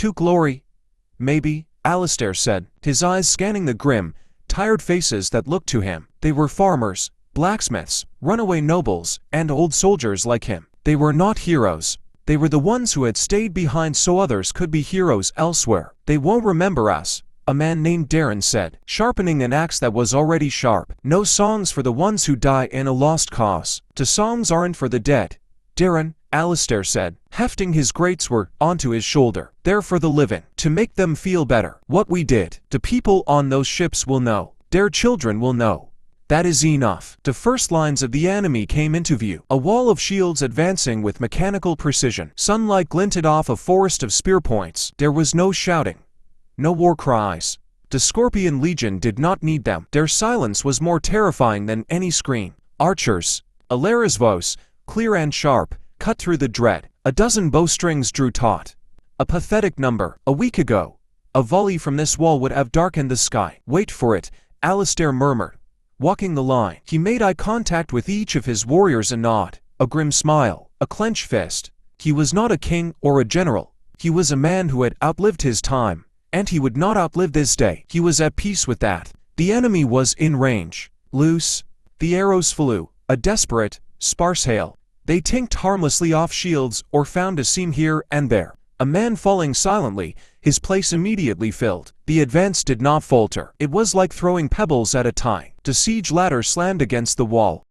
to glory? Maybe, Alistair said, his eyes scanning the grim, tired faces that looked to him. They were farmers, blacksmiths, runaway nobles, and old soldiers like him. They were not heroes. They were the ones who had stayed behind so others could be heroes elsewhere. They won't remember us, a man named Darren said, sharpening an axe that was already sharp. No songs for the ones who die in a lost cause. The songs aren't for the dead, Darren, Alistair said, hefting his great sword onto his shoulder. They're for the living, to make them feel better. What we did, the people on those ships will know. Their children will know. That is enough. The first lines of the enemy came into view. A wall of shields advancing with mechanical precision. Sunlight glinted off a forest of spear points. There was no shouting. No war cries. The Scorpion Legion did not need them. Their silence was more terrifying than any scream. Archers, Alara's voice, clear and sharp, cut through the dread. A dozen bowstrings drew taut. A pathetic number. A week ago, a volley from this wall would have darkened the sky. Wait for it, Alistair murmured. Walking the line, he made eye contact with each of his warriors and nod. A grim smile, a clenched fist. He was not a king or a general. He was a man who had outlived his time, and he would not outlive this day. He was at peace with that. The enemy was in range. Loose. The arrows flew, a desperate, sparse hail. They tinked harmlessly off shields or found a seam here and there. A man falling silently, his place immediately filled. The advance did not falter. It was like throwing pebbles at a tide. The siege ladder slammed against the wall.